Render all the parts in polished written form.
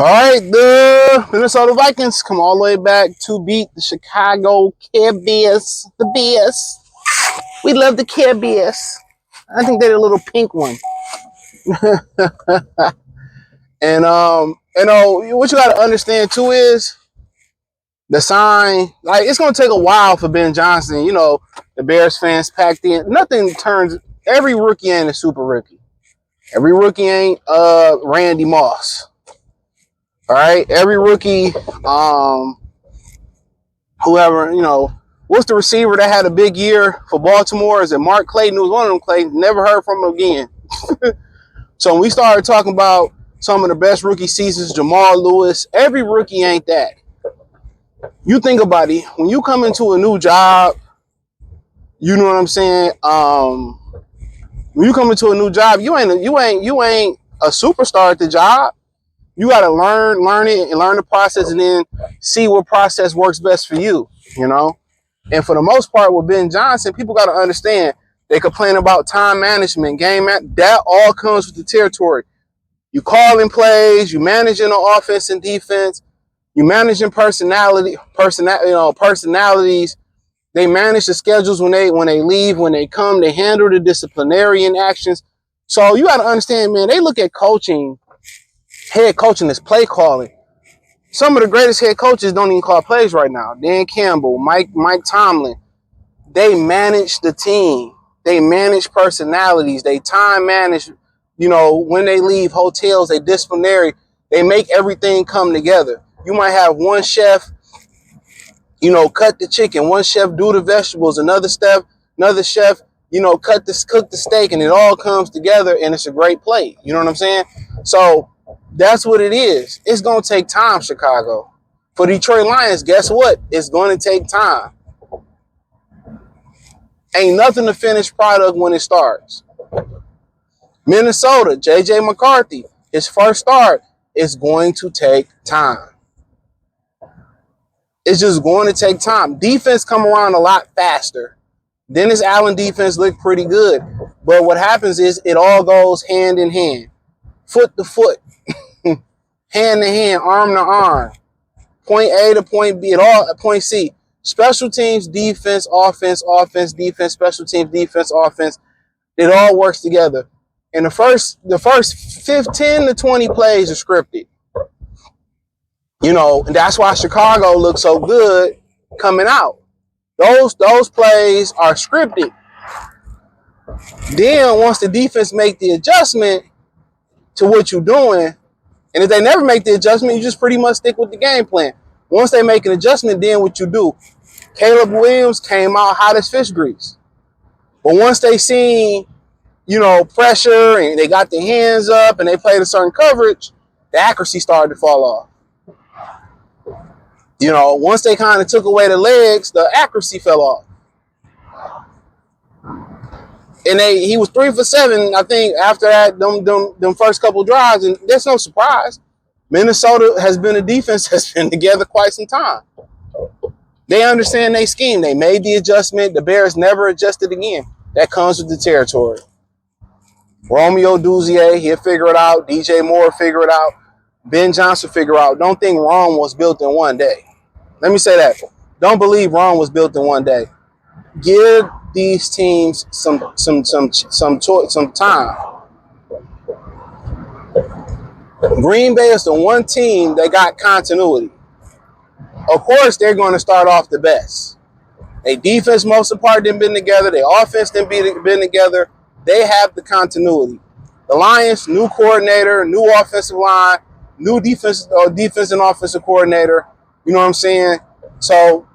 right, the Minnesota Vikings come all the way back to beat the Chicago Bears. The Bears. We love the Bears. I think they're the little pink one. And what you got to understand too is the sign. Like, it's gonna take a while for Ben Johnson. The Bears fans packed in. Nothing turns. Every rookie ain't a super rookie. Every rookie ain't Randy Moss. All right, every rookie, whoever, what's the receiver that had a big year for Baltimore? Is it Mark Clayton? Who was one of them Clayton? Never heard from him again. So when we started talking about some of the best rookie seasons, Jamal Lewis, every rookie ain't that. You think about it, when you come into a new job, you know what I'm saying? When you come into a new job, you ain't a superstar at the job. You got to learn it and learn the process, and then see what process works best for you, And for the most part, with Ben Johnson, people got to understand, they complain about time management, that all comes with the territory. You calling plays, you managing the offense and defense, you managing personalities. They manage the schedules when they leave, when they come, they handle the disciplinary actions. So you got to understand, man, they look at head coaching as play calling. Some of the greatest head coaches don't even call plays right now. Dan Campbell, Mike Tomlin. They manage the team. They manage personalities. They time manage, when they leave hotels, they disciplinary. They make everything come together. You might have one chef, cut the chicken. One chef do the vegetables. Another chef, cook the steak, and it all comes together, and it's a great plate. You know what I'm saying? So that's what it is. It's going to take time, Chicago. For Detroit Lions, guess what? It's going to take time. Ain't nothing a finished product when it starts. Minnesota, J.J. McCarthy, his first start, is going to take time. It's just going to take time. Defense come around a lot faster. Dennis Allen defense looked pretty good. But what happens is it all goes hand in hand. Foot to foot. Hand to hand, arm to arm. Point A to point B, point C. Special teams, defense, offense, defense, special teams, defense, offense. It all works together. And the first 15 to 20 plays are scripted. And that's why Chicago looks so good coming out. Those plays are scripted. Then once the defense make the adjustment to what you're doing, and if they never make the adjustment, you just pretty much stick with the game plan. Once they make an adjustment, then what you do. Caleb Williams came out hot as fish grease. But once they seen, pressure, and they got their hands up and they played a certain coverage, the accuracy started to fall off. Once they kind of took away the legs, the accuracy fell off. And he was 3 for 7, I think, after that, them first couple drives, and there's no surprise. Minnesota has been a defense that's been together quite some time. They understand their scheme. They made the adjustment. The Bears never adjusted again. That comes with the territory. Romeo Dozier, he'll figure it out. DJ Moore figure it out. Ben Johnson figure it out. Don't think Rome was built in one day. Let me say that. Don't believe Rome was built in one day. Give these teams some time. Green Bay is the one team that got continuity. Of course, they're going to start off the best. Their defense, most of the part, didn't been together. Their offense didn't been together. They have the continuity. The Lions, new coordinator, new offensive line, new defense and offensive coordinator. You know what I'm saying? So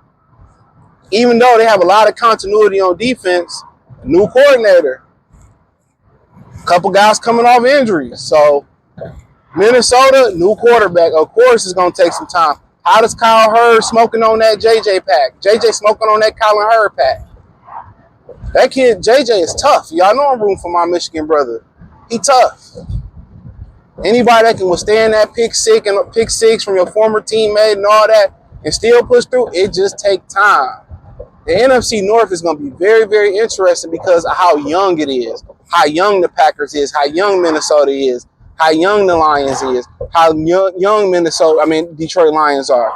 even though they have a lot of continuity on defense, new coordinator, a couple guys coming off injuries. So Minnesota, new quarterback. Of course, it's going to take some time. How does Kyle Hurd smoking on that JJ pack? JJ smoking on that Colin Hurd pack. That kid, JJ, is tough. Y'all know I'm rooting for my Michigan brother. He tough. Anybody that can withstand that pick six from your former teammate and all that and still push through, it just takes time. The NFC North is going to be very, very interesting because of how young it is, how young the Packers is, how young Minnesota is, how young the Lions is, how young Detroit Lions are.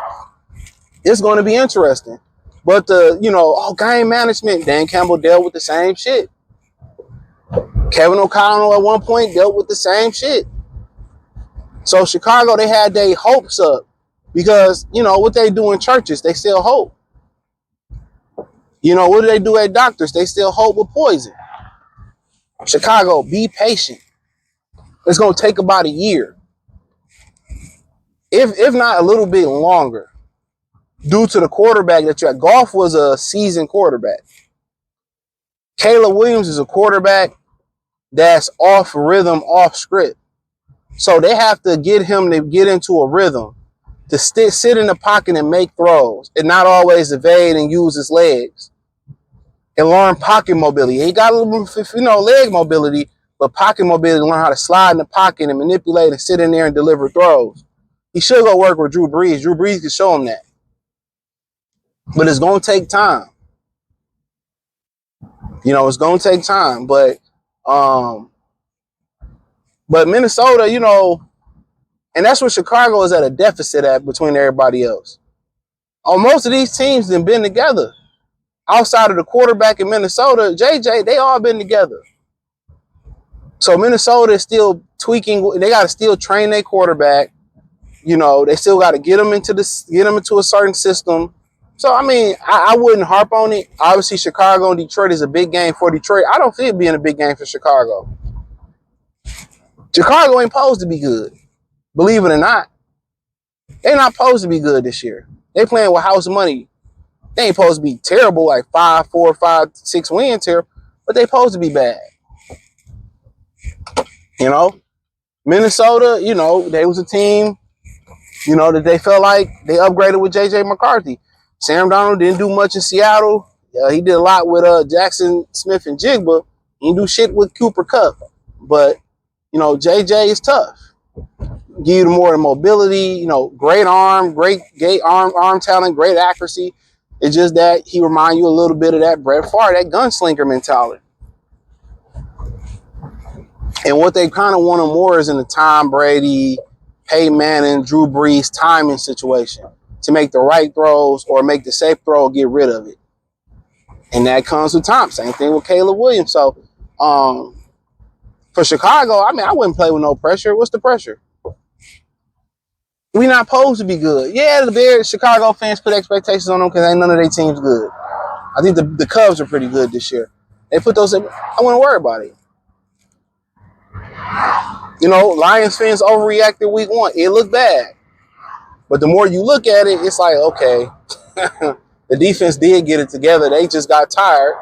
It's going to be interesting. But game management, Dan Campbell dealt with the same shit. Kevin O'Connell at one point dealt with the same shit. So Chicago, they had their hopes up because, what they do in churches, they still hope. What do they do at doctors? They still hope with poison. Chicago, be patient. It's going to take about a year. If not a little bit longer, due to the quarterback that you had. Goff was a seasoned quarterback. Caleb Williams is a quarterback that's off rhythm, off script. So they have to get him to get into a rhythm, to sit in the pocket and make throws, and not always evade and use his legs, and learn pocket mobility. He got a little, leg mobility, but pocket mobility, learn how to slide in the pocket and manipulate and sit in there and deliver throws. He should go work with Drew Brees. Drew Brees can show him that. But it's going to take time. It's going to take time. But Minnesota, and that's what Chicago is at a deficit at between everybody else. Most of these teams have been together. Outside of the quarterback in Minnesota, JJ, they all been together. So Minnesota is still tweaking. They got to still train their quarterback. They still got to get them into a certain system. So, I wouldn't harp on it. Obviously, Chicago and Detroit is a big game for Detroit. I don't see it being a big game for Chicago. Chicago ain't supposed to be good. Believe it or not. They're not supposed to be good this year. They playing with house money. They ain't supposed to be terrible, like 5, 4, 5, 6 wins here, but they supposed to be bad. Minnesota, they was a team, that they felt like they upgraded with J.J. McCarthy. Sam Darnold didn't do much in Seattle. He did a lot with Jackson Smith and Jigba. He didn't do shit with Cooper Kupp. But, J.J. is tough. Give you more mobility, great arm, great arm talent, great accuracy. It's just that he reminds you a little bit of that Brett Favre, that gunslinger mentality. And what they kind of want him more is in the Tom Brady, Peyton Manning, Drew Brees timing situation to make the right throws or make the safe throw or get rid of it. And that comes with time. Same thing with Caleb Williams. So for Chicago, I wouldn't play with no pressure. What's the pressure? We not supposed to be good. Yeah, the Chicago fans put expectations on them because ain't none of their teams good. I think the Cubs are pretty good this year. They put those in. I wouldn't worry about it. Lions fans overreacted week 1. It looked bad. But the more you look at it, it's like, okay, the defense did get it together. They just got tired.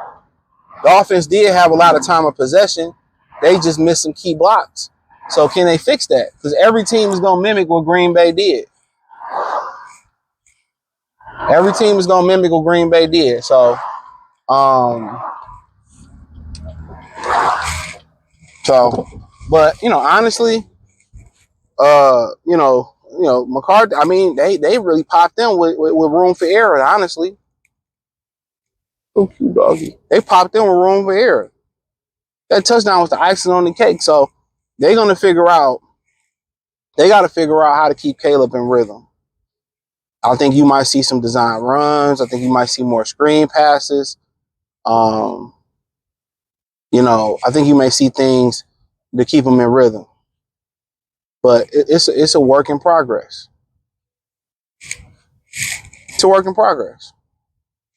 The offense did have a lot of time of possession. They just missed some key blocks. So can they fix that? Because every team is going to mimic what Green Bay did. Every team is going to mimic what Green Bay did. So, but, honestly, McCarthy, they really popped them with room for error, honestly. So cute, doggy. They popped them with room for error. That touchdown was the icing on the cake. So they're going to figure out how to keep Caleb in rhythm. I think you might see some design runs. I think you might see more screen passes. I think you may see things to keep him in rhythm. But it's a work in progress. It's a work in progress.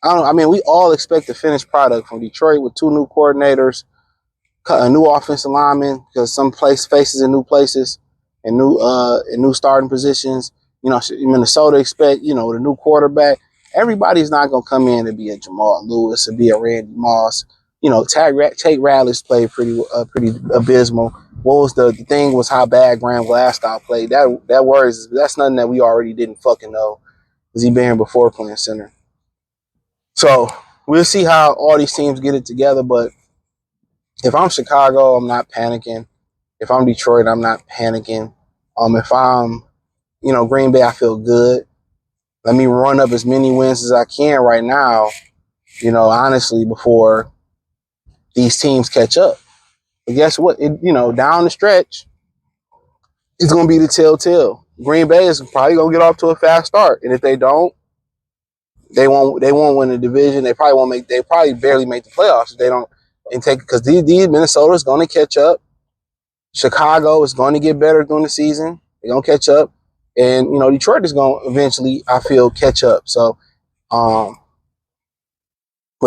We all expect the finished product from Detroit with 2 new coordinators, a new offensive lineman, because some place faces in new places and new starting positions. Minnesota expect, the new quarterback. Everybody's not going to come in to be a Jamal Lewis or be a Randy Moss. Tate Radley's played pretty abysmal. What was the thing was how bad Graham Glasgow played. That worries. That's nothing that we already didn't fucking know because he been here before playing center. So we'll see how all these teams get it together. But if I'm Chicago, I'm not panicking. If I'm Detroit, I'm not panicking. If I'm, Green Bay, I feel good. Let me run up as many wins as I can right now, honestly, before these teams catch up. But guess what? Down the stretch, it's going to be the telltale. Green Bay is probably going to get off to a fast start, and if they don't, they won't win the division. They probably barely make the playoffs if they don't and take because these Minnesota is going to catch up. Chicago is going to get better during the season. They're going to catch up, and Detroit is going to eventually, I feel, catch up. So, but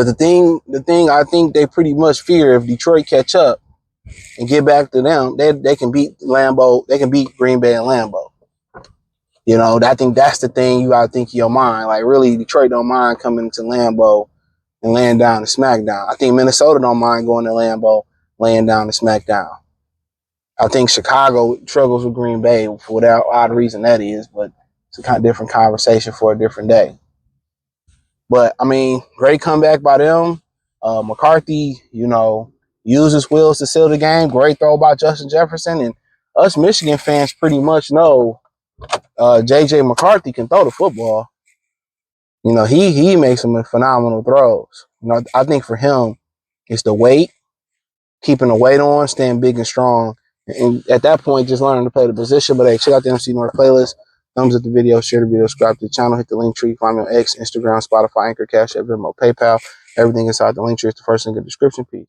the thing I think they pretty much fear if Detroit catch up and get back to them, they can beat Lambeau. They can beat Green Bay and Lambeau. I think that's the thing you gotta think in your mind. Like, really, Detroit don't mind coming to Lambeau and laying down the smackdown. I think Minnesota don't mind going to Lambeau, laying down the smackdown. I think Chicago struggles with Green Bay for whatever odd reason that is, but it's a kind of different conversation for a different day. But, I mean, great comeback by them. McCarthy, used his wheels to seal the game. Great throw by Justin Jefferson. And us Michigan fans pretty much know J.J. McCarthy can throw the football. He makes some phenomenal throws. I think for him, it's the weight, keeping the weight on, staying big and strong. And at that point, just learning to play the position. But hey, check out the MC North playlist. Thumbs up the video, share the video, subscribe to the channel, hit the link tree, find me on X, Instagram, Spotify, Anchor, Cash App, Venmo, PayPal. Everything inside the link tree is the first link in the description. Peace.